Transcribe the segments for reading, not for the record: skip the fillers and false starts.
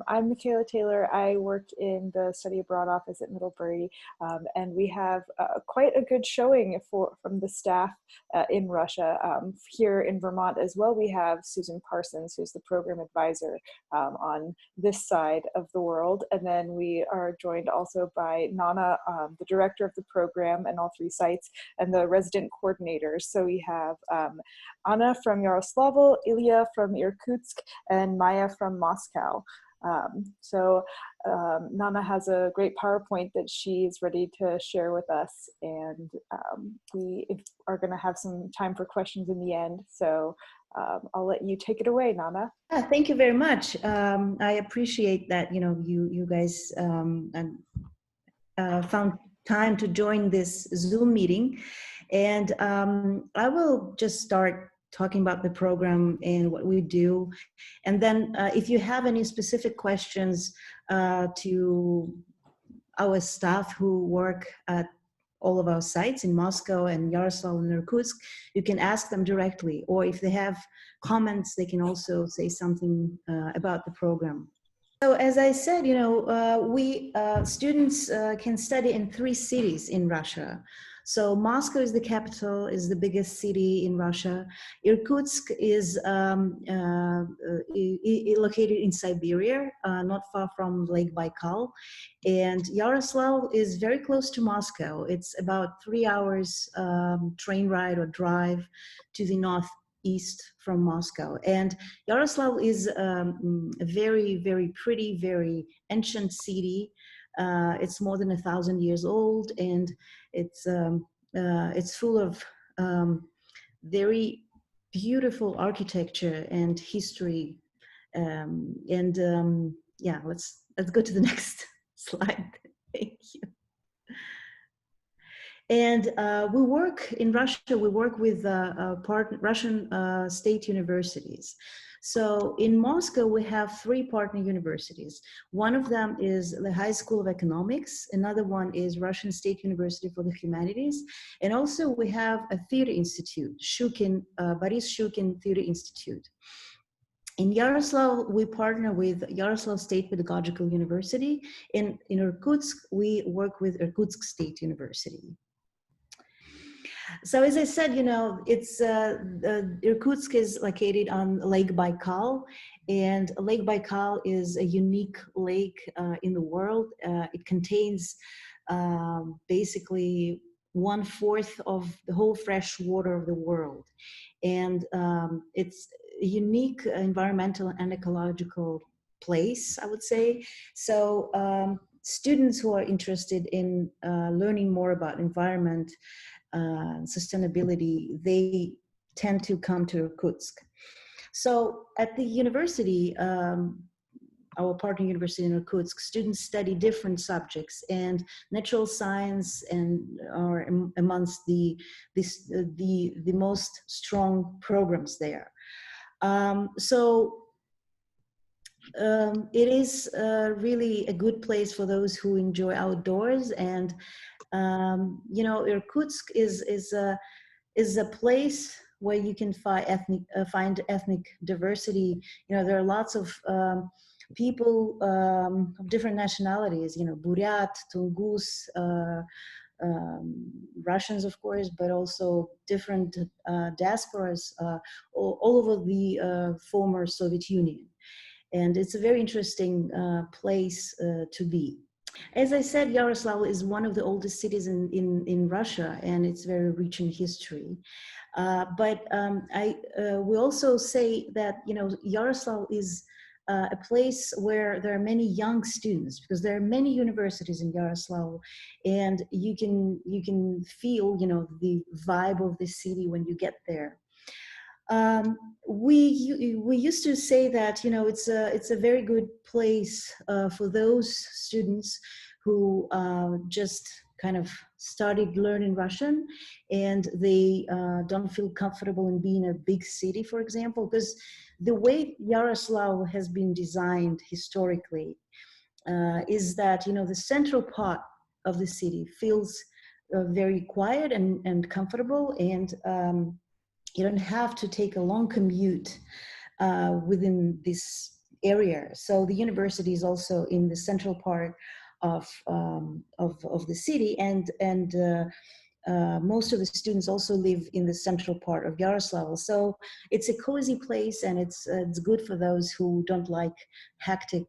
I'm Michaela Taylor. I work in the study abroad office at Middlebury, and we have quite a good showing from the staff in Russia. Here in Vermont as well, we have Susan Parsons, who's the program advisor on this side of the world. And then we are joined also by Nana, the director of the program and all three sites, and the resident coordinators. So we have Anna from Yaroslavl, Ilya from Irkutsk, and Maya from Moscow. Nana has a great PowerPoint that she's ready to share with us, and we are going to have some time for questions in the end. So I'll let you take it away, Nana. Yeah, thank you very much. I appreciate that you guys found time to join this Zoom meeting, and I will just start talking about the program and what we do. And then if you have any specific questions to our staff who work at all of our sites in Moscow and Yaroslavl and Irkutsk, you can ask them directly. Or if they have comments, they can also say something about the program. So as I said, students can study in 3 cities in Russia. So Moscow is the capital, is the biggest city in Russia. Irkutsk is located in Siberia, not far from Lake Baikal. And Yaroslavl is very close to Moscow. It's about 3 hours train ride or drive to the northeast from Moscow. And Yaroslavl is a very, very pretty, very ancient city. It's more than 1,000 years old, and it's full of very beautiful architecture and history. Yeah, let's go to the next slide. Thank you. And we work in Russia. We work with Russian state universities. So in Moscow, we have 3 partner universities. One of them is the High School of Economics. Another one is Russian State University for the Humanities. And also we have a theater institute, Boris Shukin Theater Institute. In Yaroslavl, we partner with Yaroslavl State Pedagogical University. In Irkutsk, we work with Irkutsk State University. So as I said, it's Irkutsk is located on Lake Baikal, and Lake Baikal is a unique lake in the world. It contains basically 1/4 of the whole fresh water of the world, and it's a unique environmental and ecological place, I would say. So students who are interested in learning more about environment, sustainability, they tend to come to Irkutsk. So at the university, our partner university in Irkutsk, students study different subjects, and natural science are amongst the most strong programs there. It is really a good place for those who enjoy outdoors, and Irkutsk is a place where you can find ethnic diversity. There are lots of people of different nationalities. Buryat, Tungus, Russians, of course, but also different diasporas all over the former Soviet Union. And it's a very interesting place to be. As I said, Yaroslavl is one of the oldest cities in Russia, and it's very rich in history. But we also say that Yaroslavl is a place where there are many young students, because there are many universities in Yaroslavl, and you can feel the vibe of the city when you get there. We used to say that it's a very good place for those students who just kind of started learning Russian, and they don't feel comfortable in being a big city, for example, because the way Yaroslavl has been designed historically is that the central part of the city feels very quiet and comfortable, and you don't have to take a long commute within this area. So the university is also in the central part of the city, and most of the students also live in the central part of Yaroslavl. So it's a cozy place, and it's good for those who don't like hectic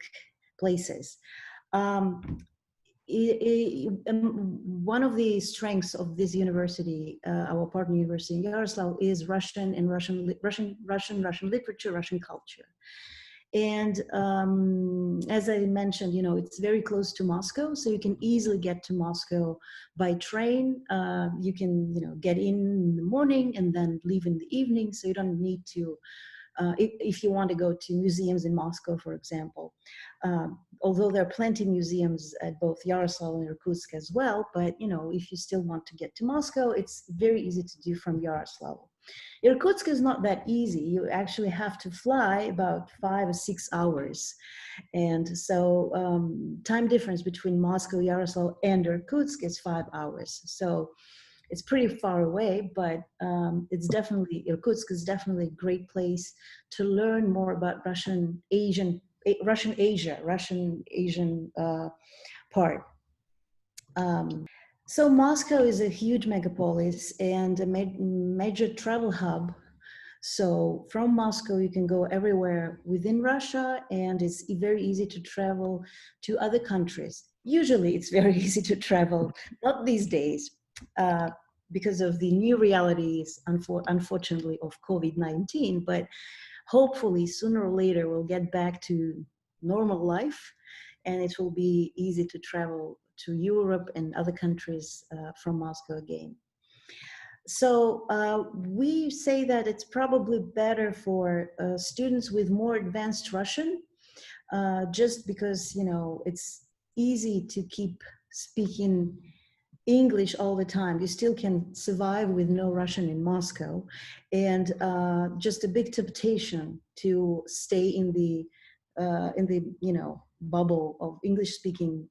places. Um, One of the strengths of this university, our partner university in Yaroslavl, is Russian and Russian literature, Russian culture. And as I mentioned, it's very close to Moscow, so you can easily get to Moscow by train. You can, get in the morning and then leave in the evening, so you don't need to, if you want to go to museums in Moscow, for example. Although there are plenty of museums at both Yaroslavl and Irkutsk as well, but, if you still want to get to Moscow, it's very easy to do from Yaroslavl. Irkutsk is not that easy. You actually have to fly about 5 or 6 hours. And so time difference between Moscow, Yaroslavl, and Irkutsk is 5 hours. So it's pretty far away, but Irkutsk is definitely a great place to learn more about Russian Asian part. So Moscow is a huge megapolis and a major travel hub. So from Moscow, you can go everywhere within Russia, and it's very easy to travel to other countries. Usually it's very easy to travel, not these days, because of the new realities, unfortunately, of COVID-19, but hopefully sooner or later we'll get back to normal life, and it will be easy to travel to Europe and other countries from Moscow again. So we say that it's probably better for students with more advanced Russian, just because, it's easy to keep speaking English all the time. You still can survive with no Russian in Moscow, and just a big temptation to stay in the bubble of English-speaking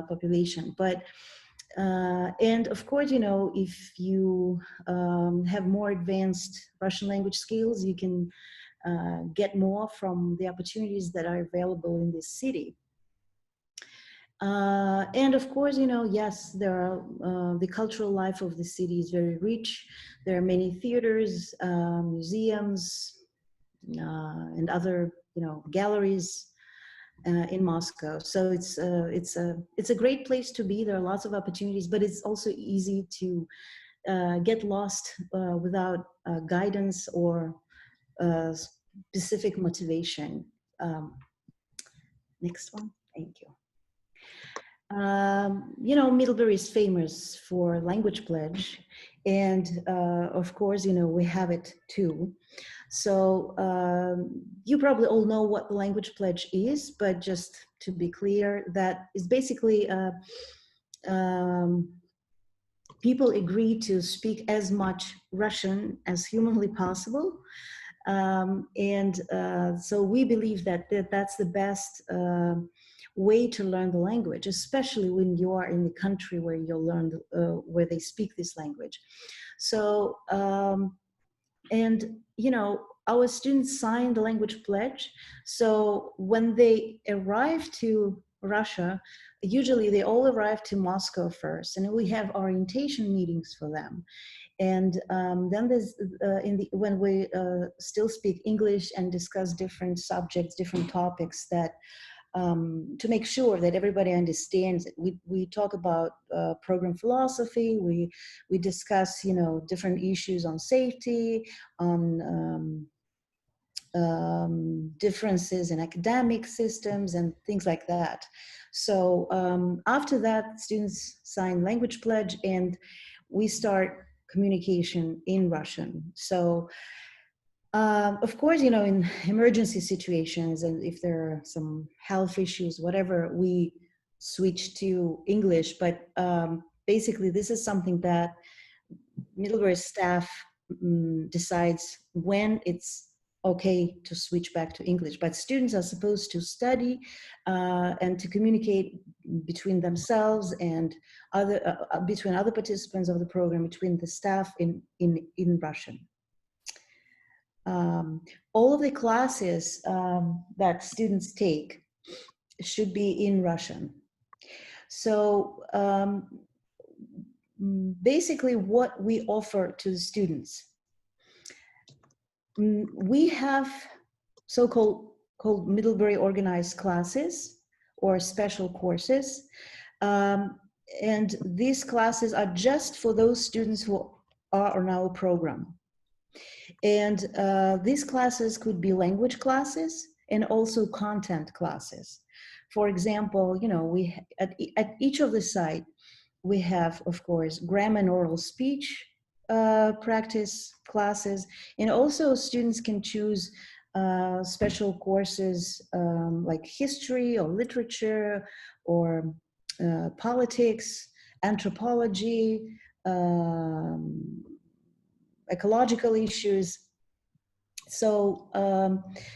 population. But and of course, if you have more advanced Russian language skills, you can get more from the opportunities that are available in this city. And of course, yes, there are the cultural life of the city is very rich. There are many theaters, museums, and other, galleries in Moscow. So it's a great place to be. There are lots of opportunities, but it's also easy to get lost without guidance or specific motivation. Next one, thank you. Middlebury is famous for language pledge, and of course, we have it too. So you probably all know what the language pledge is, but just to be clear, that is basically people agree to speak as much Russian as humanly possible. So we believe that that's the best way to learn the language, especially when you are in the country where you'll learn where they speak this language. So our students sign the language pledge. So when they arrive to Russia, usually they all arrive to Moscow first, and we have orientation meetings for them. And then there's when we still speak English and discuss different subjects, different topics that to make sure that everybody understands it. We talk about program philosophy. We discuss different issues on safety, on differences in academic systems and things like that. So after that, students sign language pledge, and we start communication in Russian. So of course, in emergency situations, and if there are some health issues, whatever, we switch to English. But basically, this is something that Middlebury staff decides when it's okay to switch back to English. But students are supposed to study and to communicate between themselves and between other participants of the program, between the staff in Russian. all of the classes that students take should be in Russian. So basically what we offer to the students, we have so-called Middlebury organized classes or special courses. And these classes are just for those students who are on our program. And these classes could be language classes and also content classes. For example, you know, we at each of the site, we have, of course, grammar and oral speech practice classes, and also students can choose special courses like history or literature or politics, anthropology, ecological issues. So,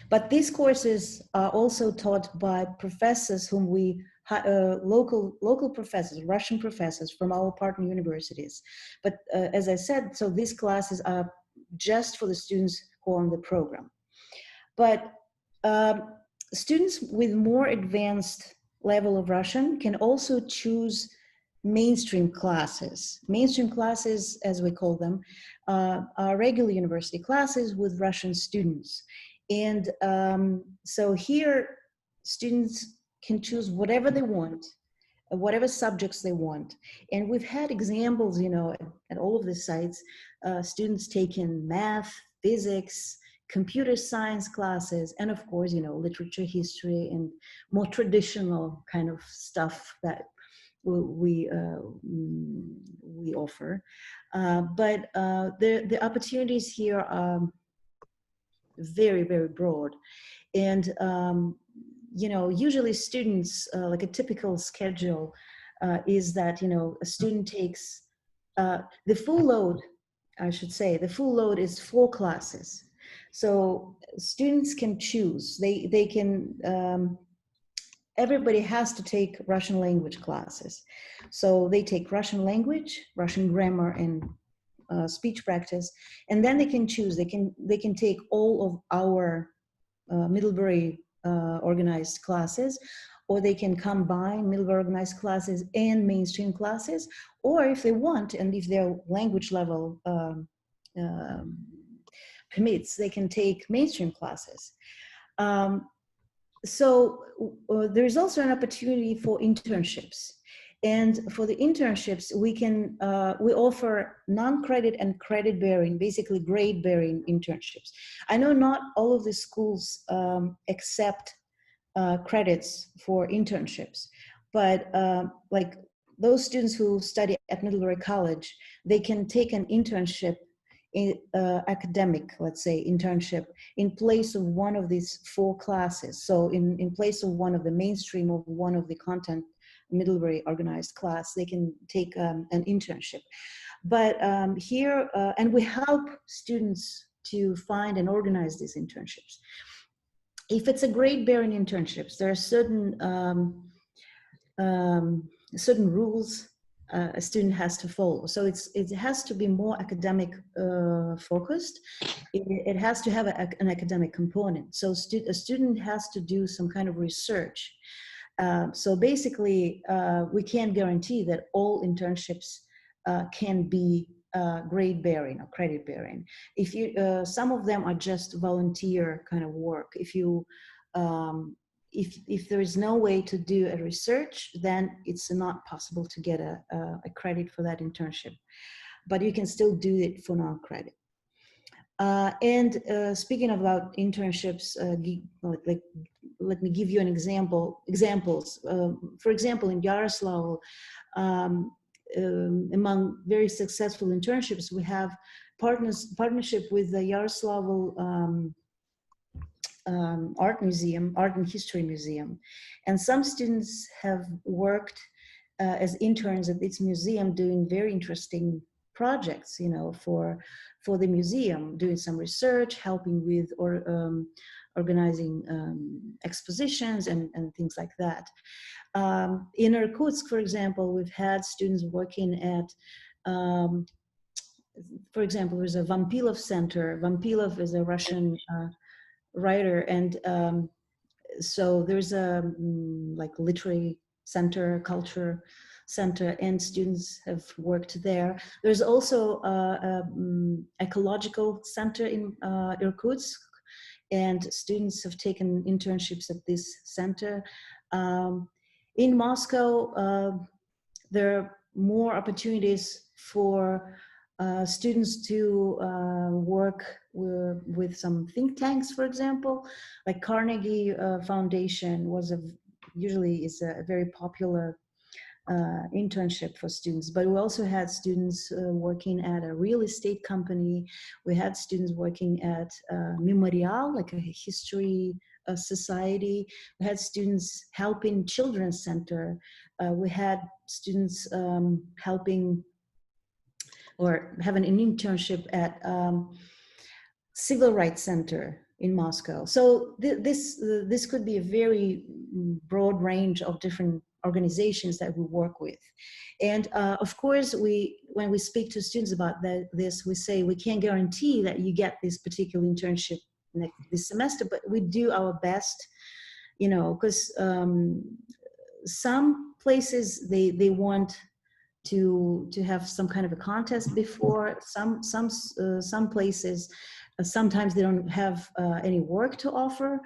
but these courses are also taught by professors whom we, local professors, Russian professors from our partner universities. But as I said, so these classes are just for the students who are on the program. But students with more advanced level of Russian can also choose mainstream classes. Mainstream classes, as we call them, are regular university classes with Russian students. And so here, students can choose whatever they want, whatever subjects they want. And we've had examples, you know, at all of the sites, students taking math, physics, computer science classes, and of course, you know, literature, history, and more traditional kind of stuff that we offer. But the opportunities here are very, very broad. And, you know, usually students, like a typical schedule is that, you know, a student takes the full load, I should say, the full load is 4 classes. So students can choose, they can, everybody has to take Russian language classes. So they take Russian language, Russian grammar, and speech practice, and then they can choose, they can take all of our Middlebury organized classes, or they can combine Middlebury organized classes and mainstream classes, or if they want, and if their language level permits, they can take mainstream classes. So there's also an opportunity for internships. And for the internships, we offer non-credit and credit-bearing, basically grade-bearing internships. I know not all of the schools accept credits for internships, but like those students who study at Middlebury College, they can take an internship, academic, let's say, internship in place of one of these 4 classes. So in place of one of the mainstream or one of the content Middlebury organized class, they can take an internship. But here, and we help students to find and organize these internships. If it's a grade-bearing internships, there are certain rules a student has to follow. So it has to be more academic focused. It has to have an academic component. So a student has to do some kind of research. So basically, we can't guarantee that all internships can be grade bearing or credit bearing. If you, some of them are just volunteer kind of work. If there is no way to do a research, then it's not possible to get a credit for that internship. But you can still do it for non-credit. And speaking about internships, let me give you an examples. For example, in Yaroslavl, among very successful internships, we have partnership with the Yaroslavl Art Museum, Art and History Museum. And some students have worked as interns at this museum doing very interesting projects, you know, for the museum, doing some research, helping with organizing expositions and things like that. In Irkutsk, for example, we've had students working at for example, there's a Vampilov Center. Vampilov is a Russian writer, and so there's a like literary center, culture center, and students have worked there. There's also a ecological center in Irkutsk, and students have taken internships at this center. In Moscow, there are more opportunities for students to work with some think tanks, for example, like Carnegie Foundation usually is a very popular internship for students. But we also had students working at a real estate company. We had students working at Memorial, like a history society. We had students helping Children's Center. We had students helping or having an internship at Civil Rights Center in Moscow. So this could be a very broad range of different organizations that we work with. And of course, when we speak to students about this, we say we can't guarantee that you get this particular internship this semester, but we do our best, you know, because some places they want to have some kind of a contest before. Some places sometimes they don't have any work to offer,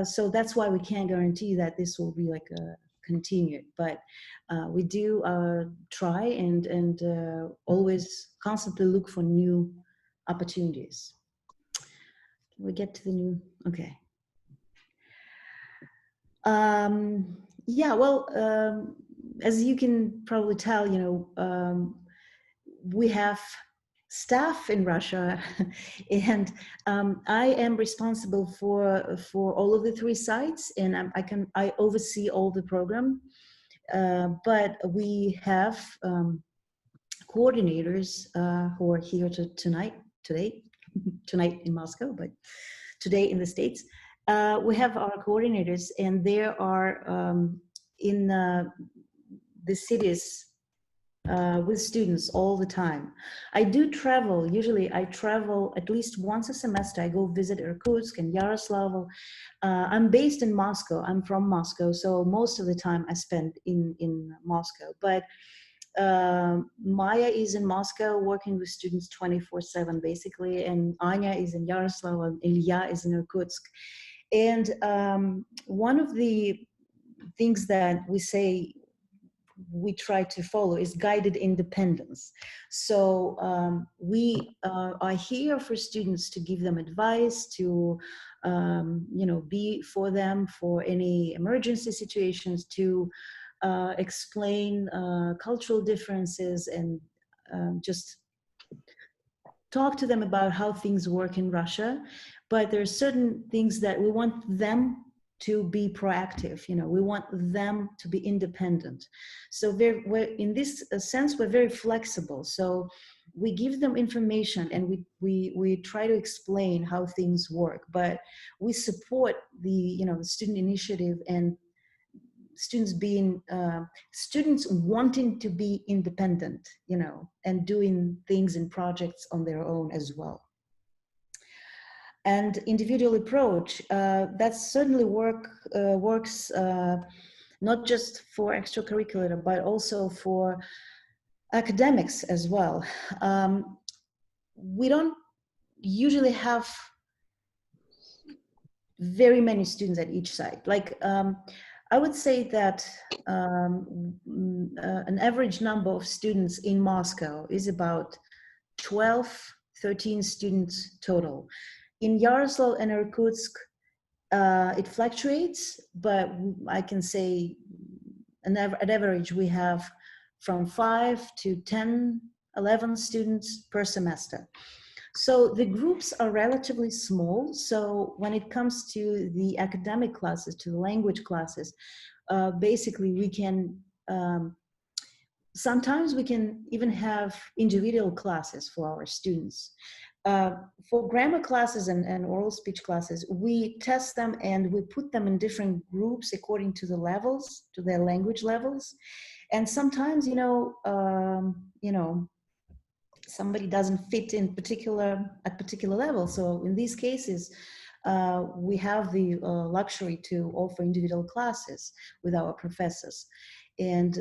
so that's why we can't guarantee that this will be like a continued, but we do try and always constantly look for new opportunities. Can we get to the new? Okay. Yeah, well, as you can probably tell, you know, we have staff in Russia, and I am responsible for all of the 3 sites, and I oversee all the program. But we have coordinators who are here today tonight in Moscow, but today in the States. We have our coordinators, and they are in the cities with students all the time. I do travel. Usually I travel at least once a semester. I go visit Irkutsk and Yaroslavl. I'm based in Moscow. I'm from Moscow, so most of the time I spend in Moscow. But Maya is in Moscow working with students 24/7 basically, and Anya is in Yaroslavl, and Ilya is in Irkutsk. And one of the things that we try to follow is guided independence. So we are here for students to give them advice, to you know, be for them for any emergency situations, to explain cultural differences, and just talk to them about how things work in Russia. But there are certain things that we want them to be proactive. You know, we want them to be independent. So we're in this sense, we're very flexible. So we give them information, and we try to explain how things work, but we support the student initiative and students wanting to be independent, you know, and doing things and projects on their own as well. And individual approach, that certainly works not just for extracurricular, but also for academics as well. We don't usually have very many students at each site. Like, I would say that an average number of students in Moscow is about 12, 13 students total. In Yaroslavl and Irkutsk, it fluctuates, but I can say at average we have from 5 to 10, 11 students per semester. So the groups are relatively small. So when it comes to the academic classes, to the language classes, basically we can, sometimes we can even have individual classes for our students. For grammar classes and oral speech classes, we test them and we put them in different groups according to the levels, to their language levels. And sometimes, somebody doesn't fit in at particular level. So in these cases, we have the luxury to offer individual classes with our professors. And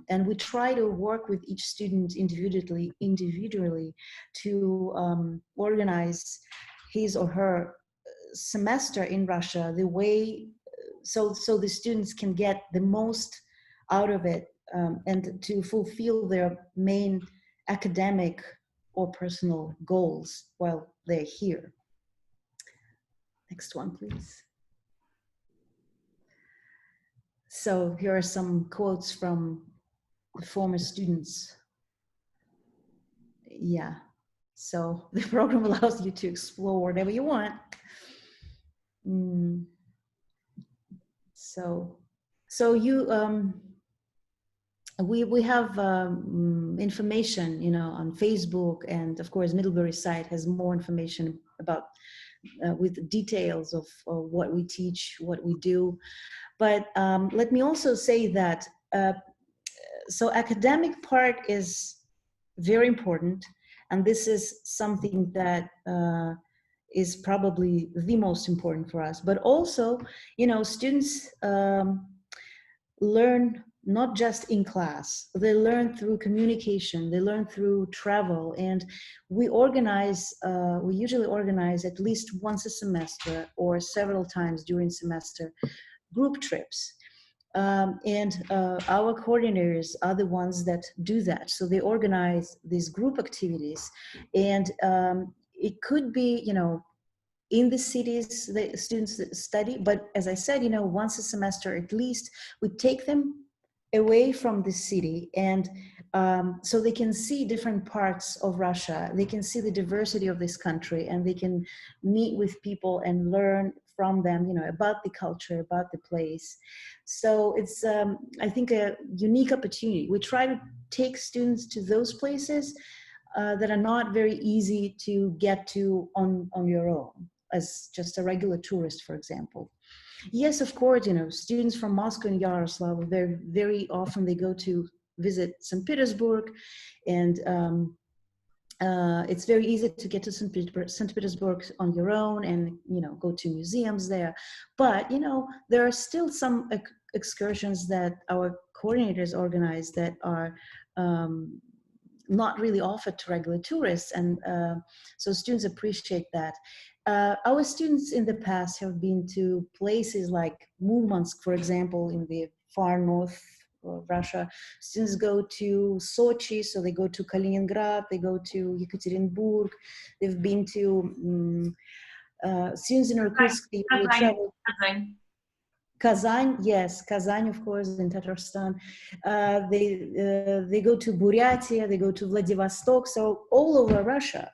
and we try to work with each student individually to organize his or her semester in Russia the way so the students can get the most out of it, and to fulfill their main academic or personal goals while they're here. Next one, please. So here are some quotes from the former students. Yeah, so the program allows you to explore whatever you want. So you we have information, you know, on Facebook, and of course Middlebury site has more information about with details of what we teach, what we do. But let me also say that so academic part is very important, and this is something that is probably the most important for us. But also, you know, students learn not just in class, they learn through communication, they learn through travel, and we usually organize at least once a semester or several times during semester group trips. And our coordinators are the ones that do that. So they organize these group activities, and it could be, you know, in the cities the students study, but as I said, you know, once a semester at least, we take them away from the city, and so they can see different parts of Russia, they can see the diversity of this country, and they can meet with people and learn from them, you know, about the culture, about the place. So it's I think a unique opportunity. We try to take students to those places that are not very easy to get to on your own as just a regular tourist, for example. Yes, of course, you know, students from Moscow and Yaroslavl, very often they go to visit St. Petersburg, and it's very easy to get to St. Petersburg on your own and, you know, go to museums there. But, you know, there are still some excursions that our coordinators organize that are not really offered to regular tourists, and so students appreciate that. Our students in the past have been to places like Murmansk, for example, in the far north of Russia. Students go to Sochi, so they go to Kaliningrad, they go to Yekaterinburg, they've been to students in Irkutsk, they travel. Kazan, yes, Kazan, of course, in Tatarstan. They go to Buryatia, they go to Vladivostok, so all over Russia.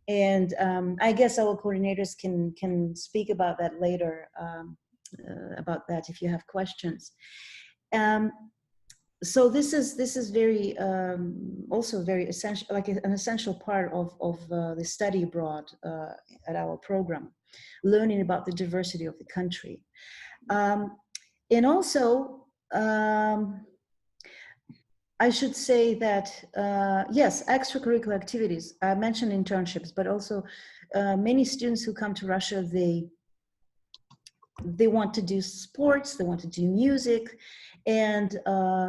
And I guess our coordinators can speak about that later, about that if you have questions. So this is very also very essential, like an essential part of the study abroad at our program, learning about the diversity of the country. And also, I should say that, yes, extracurricular activities, I mentioned internships, but also many students who come to Russia, they want to do sports, they want to do music. And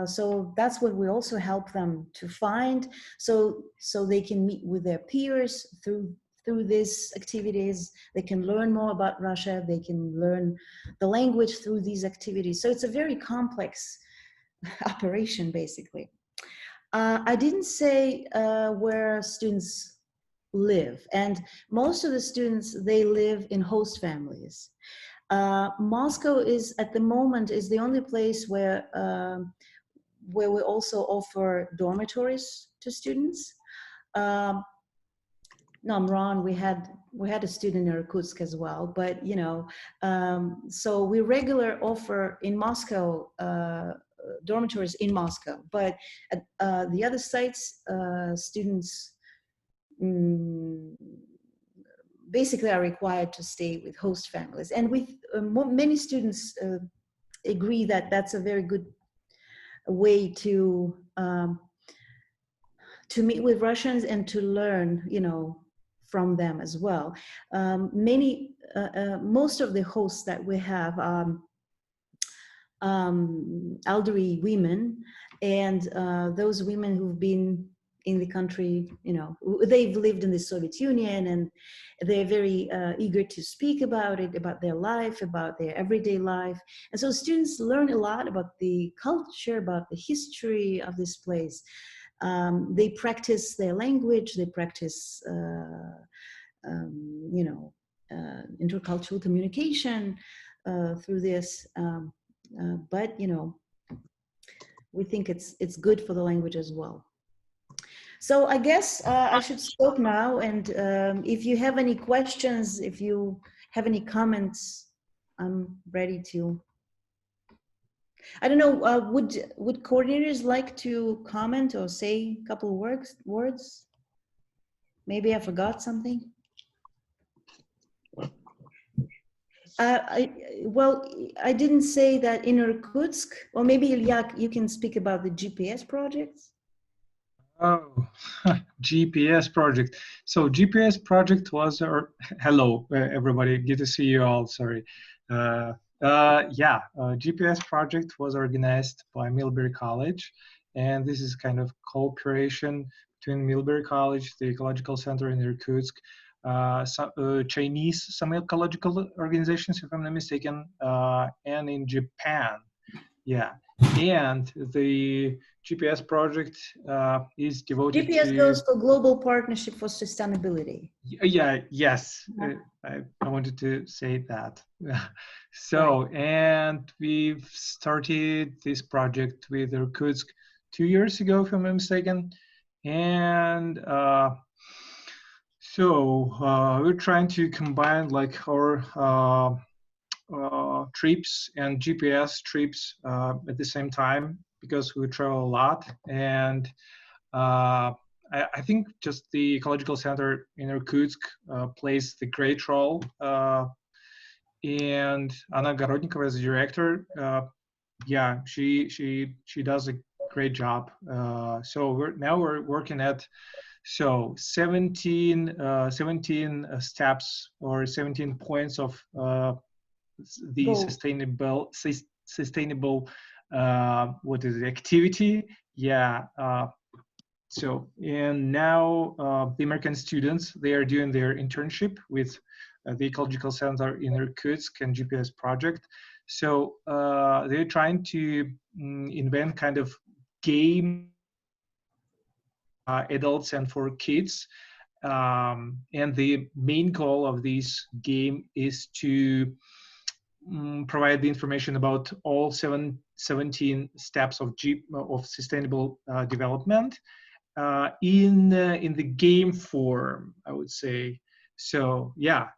so that's what we also help them to find, so they can meet with their peers through these activities. They can learn more about Russia, they can learn the language through these activities. So it's a very complex operation, basically. I didn't say where students live, and most of the students, they live in host families. Moscow is, at the moment, is the only place where we also offer dormitories to students. No, I'm wrong. We had a student in Irkutsk as well, but you know, so we regular offer in Moscow dormitories in Moscow, but at the other sites, students basically are required to stay with host families. And with many students agree that that's a very good way to to meet with Russians and to learn, from them as well. Most of the hosts that we have, elderly women, and those women who've been in the country, they've lived in the Soviet Union, and they're very eager to speak about it, about their life, about their everyday life. And so students learn a lot about the culture, about the history of this place. They practice their language, they practice, intercultural communication through this. But we think it's good for the language as well. So I guess I should stop now, and if you have any questions, if you have any comments, I'm ready to. I don't know, would coordinators like to comment or say a couple of words? Maybe I forgot something. I didn't say that in Irkutsk, or maybe Ilya, you can speak about the GPS projects. Oh, GPS project. So GPS project was our, hello everybody, good to see you all, sorry. GPS project was organized by Millbury College, and this is kind of cooperation between Millbury College, the Ecological Center in Irkutsk, Chinese, some ecological organizations, if I'm not mistaken, and in Japan. Yeah, and the GPS project is devoted GPS to... goes for Global Partnership for Sustainability. Yeah, yes, I wanted to say that. So, right. And we've started this project with Irkutsk 2 years ago, if I'm not mistaken. And we're trying to combine like our trips and GPS trips at the same time, because we travel a lot. And I think just the Ecological Center in Irkutsk plays the great role. And Anna Melnikova as a director, yeah, she does a great job. So we're working at 17 steps or 17 points of the sustainable what is it, activity. Yeah. And now the American students, they are doing their internship with the Ecological Center in Irkutsk and GPS project. So they're trying to invent kind of game adults and for kids. And the main goal of this game is to provide the information about all 17 steps of sustainable development in the game form, I would say. So yeah,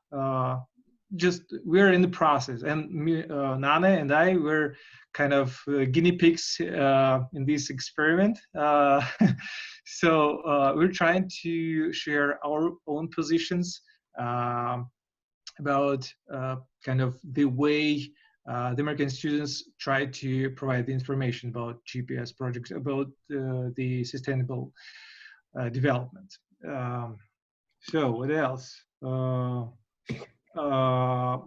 just we're in the process, and Nana and I were kind of guinea pigs in this experiment. So we're trying to share our own positions about kind of the way the American students try to provide the information about GPS projects, about the sustainable development. So what else?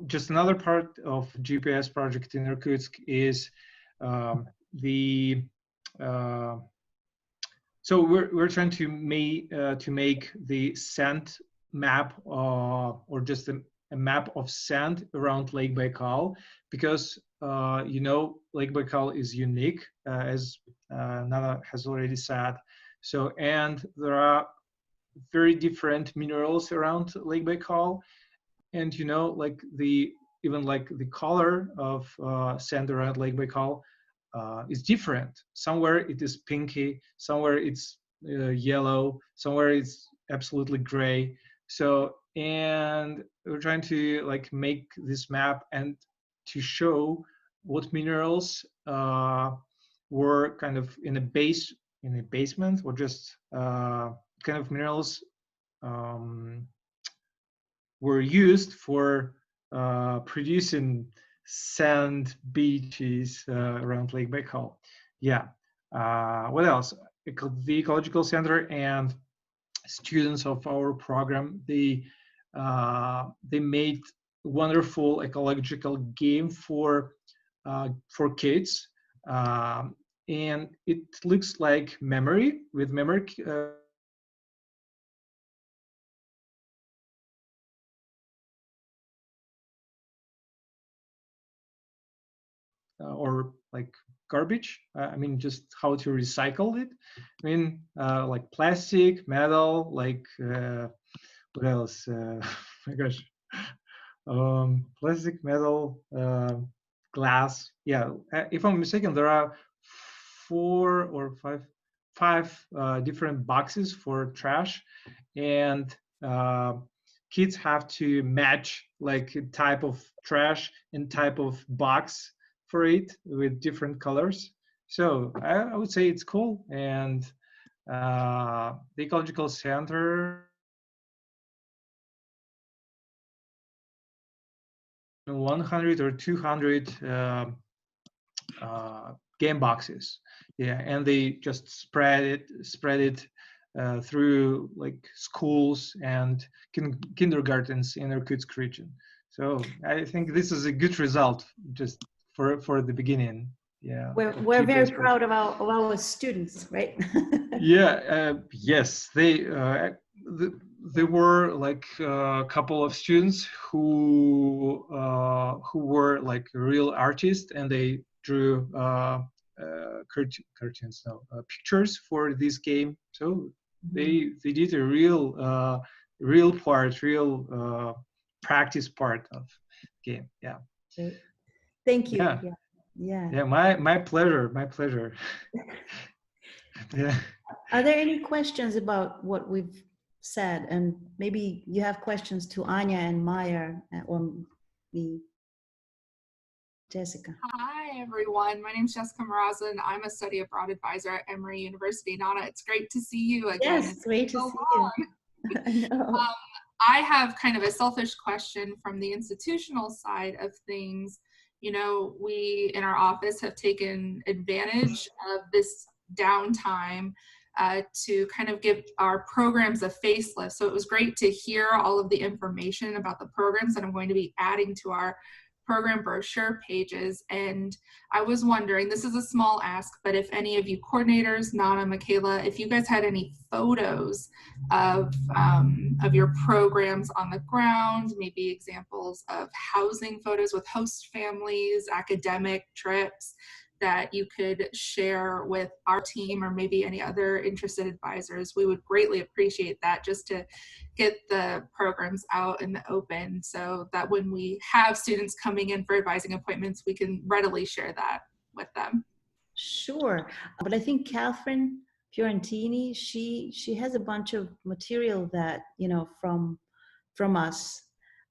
Just another part of GPS project in Irkutsk is so we're trying to make the sand map or just a map of sand around Lake Baikal, because Lake Baikal is unique, as Nana has already said. So, and there are very different minerals around Lake Baikal, and even the color of sand around Lake Baikal is different. Somewhere it is pinky, somewhere it's yellow, somewhere it's absolutely gray. So, and we're trying to make this map and to show what minerals were kind of in a basement, or just kind of minerals were used for producing sand beaches around Lake Baikal. Yeah. What else? the ecological center and students of our program, they made wonderful ecological game for kids, and it looks like memory with memory. Or like garbage. I mean, just how to recycle it. I mean, like plastic, metal, like what else? My gosh, plastic, metal, glass. Yeah, if I'm mistaken, there are 4 or 5 different boxes for trash, and kids have to match like a type of trash and type of box for it with different colors. So I would say it's cool, and the ecological center 100 or 200 game boxes, yeah, and they just spread it through like schools and kindergartens in Irkutsk region. So I think this is a good result just for the beginning. Yeah, we're very proud of our students, right? Yeah, yes, there were like a couple of students who were like real artists, and they drew cartoons, no, pictures for this game. So they did a real practice part of game. Yeah. Thank you. Yeah. Yeah. Yeah. My pleasure. Yeah. Are there any questions about what we've said? And maybe you have questions to Anya and Maya or me, Jessica. Hi, everyone. My name is Jessica Mrazin. I'm a study abroad advisor at Emory University. Nana, it's great to see you again. Yes, great to see you. I know. I have kind of a selfish question from the institutional side of things. You know, we in our office have taken advantage of this downtime to kind of give our programs a facelift. So it was great to hear all of the information about the programs that I'm going to be adding to our program brochure pages. And I was wondering, this is a small ask, but if any of you coordinators, Nana, Michaela, if you guys had any photos of your programs on the ground, maybe examples of housing photos with host families, academic trips, that you could share with our team or maybe any other interested advisors, we would greatly appreciate that, just to get the programs out in the open so that when we have students coming in for advising appointments, we can readily share that with them. Sure. But I think Catherine Fiorentini, she has a bunch of material that, you know, from us.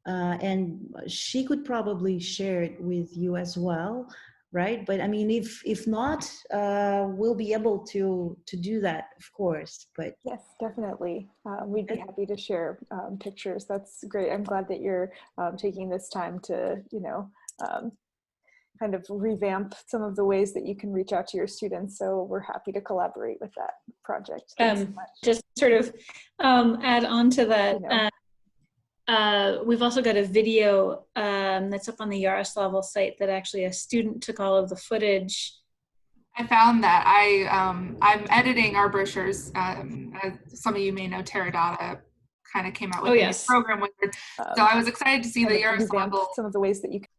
And she could probably share it with you as well. Right, but I mean, if not, we'll be able to do that, of course. But yes, definitely, we'd be happy to share pictures. That's great. I'm glad that you're taking this time to, you know, kind of revamp some of the ways that you can reach out to your students. So we're happy to collaborate with that project. Thanks so much. Just sort of add on to that. You know. We've also got a video that's up on the Yaroslavl site that actually a student took all of the footage. I found that. I'm editing our brochures. As some of you may know, Teradata kind of came out with a program with it. So I was excited to see the Yaroslavl. Some of the ways that you can.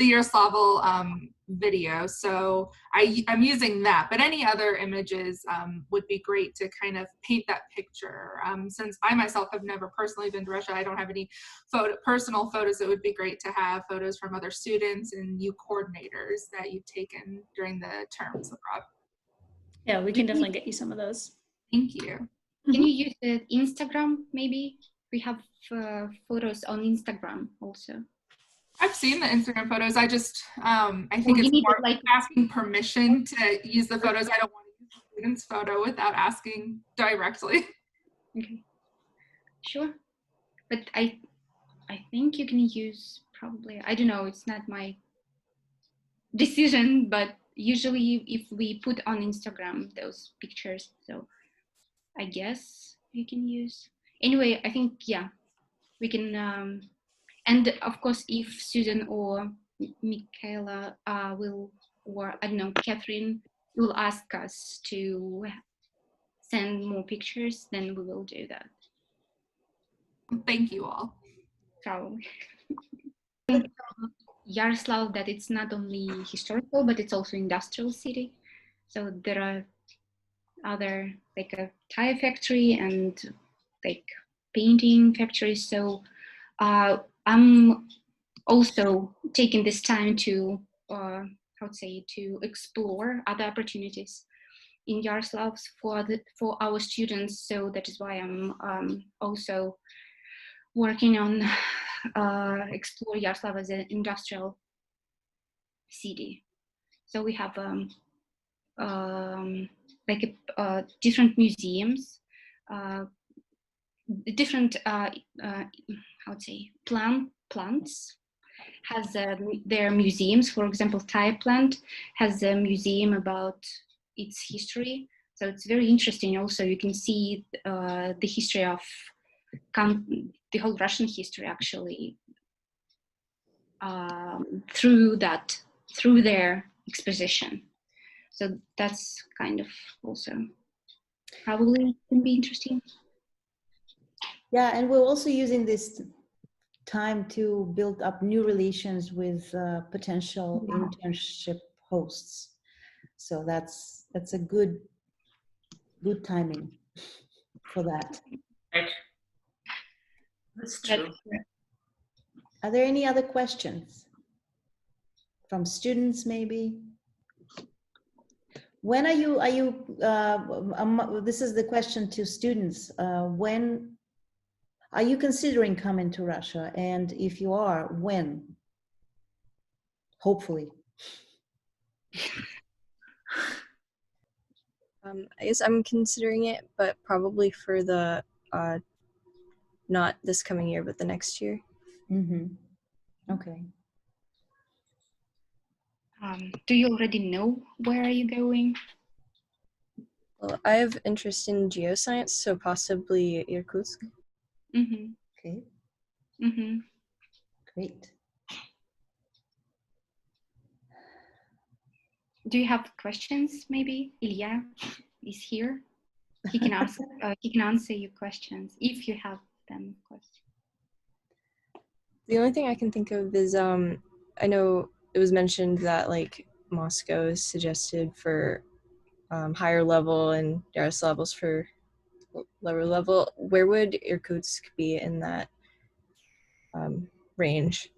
The Yaroslavl video. So I'm using that, but any other images would be great to kind of paint that picture. Since I myself have never personally been to Russia, I don't have any personal photos. It would be great to have photos from other students and you coordinators that you've taken during the terms abroad. Yeah, we can definitely get you some of those. Thank you. Can you use Instagram maybe? We have photos on Instagram also. I've seen the Instagram photos. I just, I think it's more like asking permission to use the photos. I don't want to use the student's photo without asking directly. Okay, sure. But I think you can use probably, I don't know, it's not my decision, but usually if we put on Instagram those pictures, so I guess you can use. Anyway, I think, yeah, we can, and of course, if Susan or Michaela will, or I don't know, Catherine will ask us to send more pictures, then we will do that. Thank you all. So, Yaroslavl, that it's not only historical, but it's also industrial city. So there are other, like a tire factory and like painting factories. So I'm also taking this time to, to explore other opportunities in Yaroslavl for our students. So that is why I'm also working on explore Yaroslavl as an industrial city. So we have different museums, different plants has their museums. For example, Thai plant has a museum about its history. So it's very interesting. Also, you can see the history of the whole Russian history actually through their exposition. So that's kind of also probably can be interesting. Yeah, and we're also using this time to build up new relations with potential internship hosts. So that's a good timing for that. Right. That's true. Are there any other questions from students maybe? When are you this is the question to students, when are you considering coming to Russia? And if you are, when? Hopefully. I guess I'm considering it, but probably for the not this coming year, but the next year. Mm-hmm. Okay. Do you already know where are you going? Well, I have interest in geoscience, so possibly Irkutsk. Mm-hmm. Okay. Mm-hmm. Great. Do you have questions? Maybe Ilya is here. He can ask. He can answer your questions if you have them, of course. The only thing I can think of is I know it was mentioned that like Moscow is suggested for higher level and Yaroslavl's for lower level. Where would Irkutsk be in that range?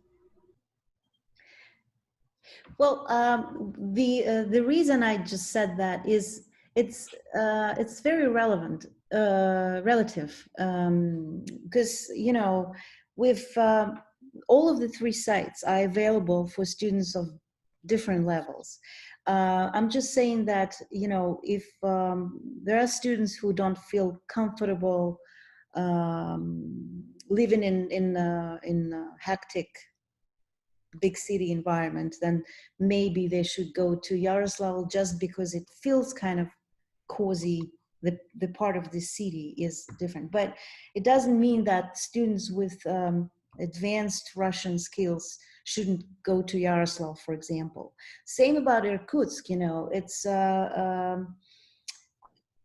Well, the reason I just said that is it's very relevant, relative, because you know, with all of the three sites are available for students of different levels. I'm just saying that, you know, if there are students who don't feel comfortable living in a hectic big city environment, then maybe they should go to Yaroslavl just because it feels kind of cozy. The part of the city is different, but it doesn't mean that students with advanced Russian skills shouldn't go to Yaroslavl, for example. Same about Irkutsk, you know, it's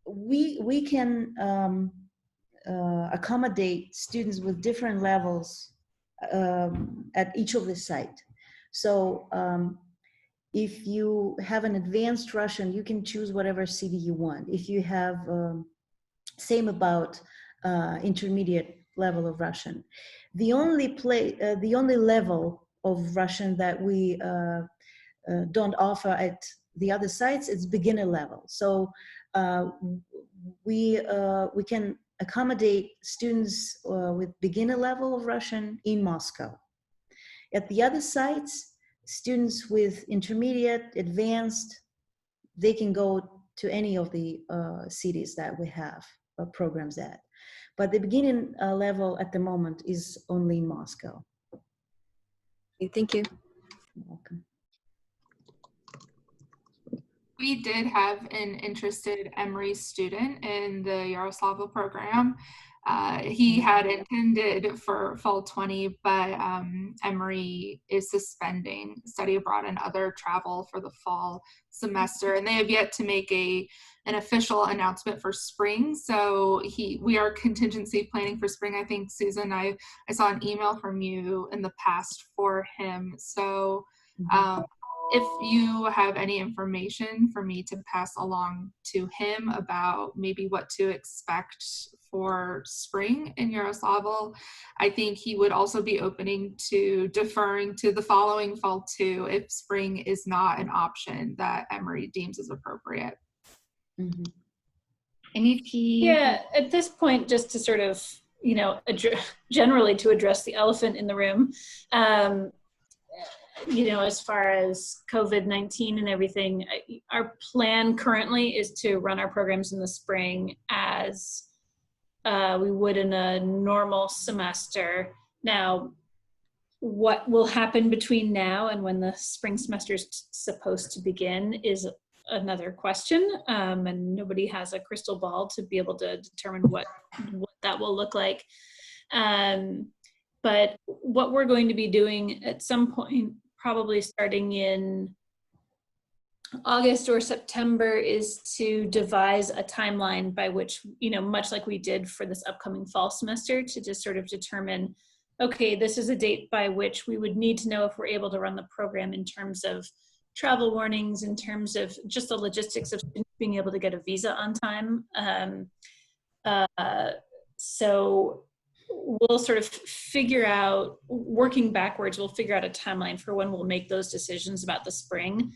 we can accommodate students with different levels at each of the site. So if you have an advanced Russian, you can choose whatever city you want. If you have same about intermediate level of Russian, the only level of Russian that we don't offer at the other sites, it's beginner level. So we can accommodate students with beginner level of Russian in Moscow. At the other sites, students with intermediate, advanced, they can go to any of the cities that we have programs at. But the beginning level at the moment is only in Moscow. Thank you. You're welcome. we did have an interested Emory student in the Yaroslavl program. He had intended for fall 20, but Emory is suspending study abroad and other travel for the fall semester, and they have yet to make an official announcement for spring. So we are contingency planning for spring. I think, Susan, I saw an email from you in the past for him. So if you have any information for me to pass along to him about maybe what to expect for spring in Yaroslavl, I think he would also be opening to deferring to the following fall too, if spring is not an option that Emory deems as appropriate. Mm-hmm. And if he... Yeah, at this point, just to sort of, you know, generally to address the elephant in the room, you know, as far as COVID-19 and everything, our plan currently is to run our programs in the spring as we would in a normal semester. Now, what will happen between now and when the spring semester is supposed to begin is another question, and nobody has a crystal ball to be able to determine what that will look like. But what we're going to be doing at some point, probably starting in August or September, is to devise a timeline by which, you know, much like we did for this upcoming fall semester, to just sort of determine, okay, this is a date by which we would need to know if we're able to run the program in terms of travel warnings, in terms of just the logistics of being able to get a visa on time. So we'll sort of figure out, working backwards, we'll figure out a timeline for when we'll make those decisions about the spring.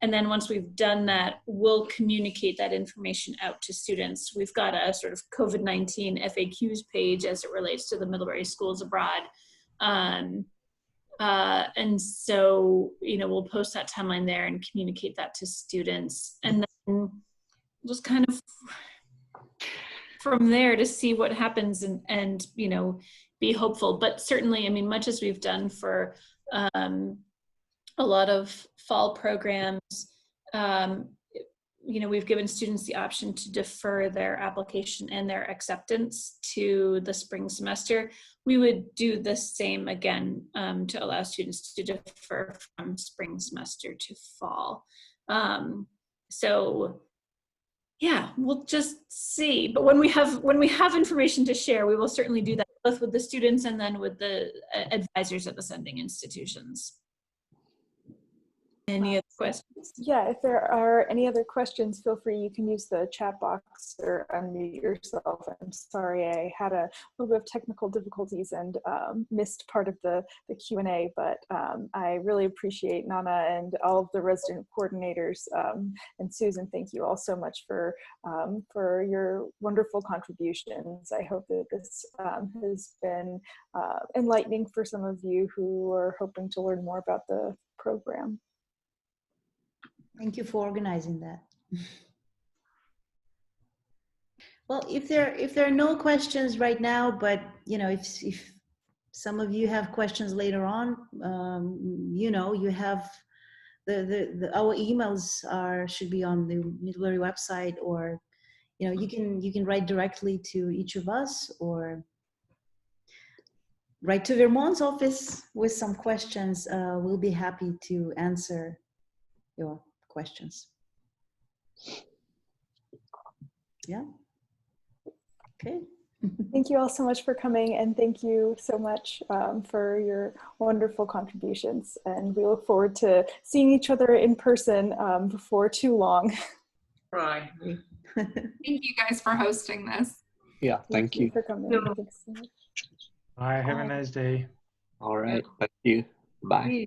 And then once we've done that, we'll communicate that information out to students. We've got a sort of COVID-19 FAQs page as it relates to the Middlebury schools abroad. And so, you know, we'll post that timeline there and communicate that to students. And then just kind of from there to see what happens and you know, be hopeful. But certainly, I mean, much as we've done for a lot of fall programs, you know, we've given students the option to defer their application and their acceptance to the spring semester. We would do the same again to allow students to defer from spring semester to fall. So yeah, we'll just see. But when we have information to share, we will certainly do that, both with the students and then with the advisors at the sending institutions. Any other questions? Yeah, if there are any other questions, feel free. You can use the chat box or unmute yourself. I'm sorry, I had a little bit of technical difficulties and missed part of the Q&A, but I really appreciate Nana and all of the resident coordinators. And Susan, thank you all so much for your wonderful contributions. I hope that this has been enlightening for some of you who are hoping to learn more about the program. Thank you for organizing that. Well, if there are no questions right now, but you know, if some of you have questions later on, you know, you have our emails should be on the Middlebury website, or you know, you can write directly to each of us, or write to Vermont's office with some questions. We'll be happy to answer your questions. Yeah. Okay. Thank you all so much for coming, and thank you so much for your wonderful contributions. And we look forward to seeing each other in person before too long. Right. Thank you guys for hosting this. Yeah, thank you for coming. Thanks so much. Bye, have a nice day. All right, thank you. Bye.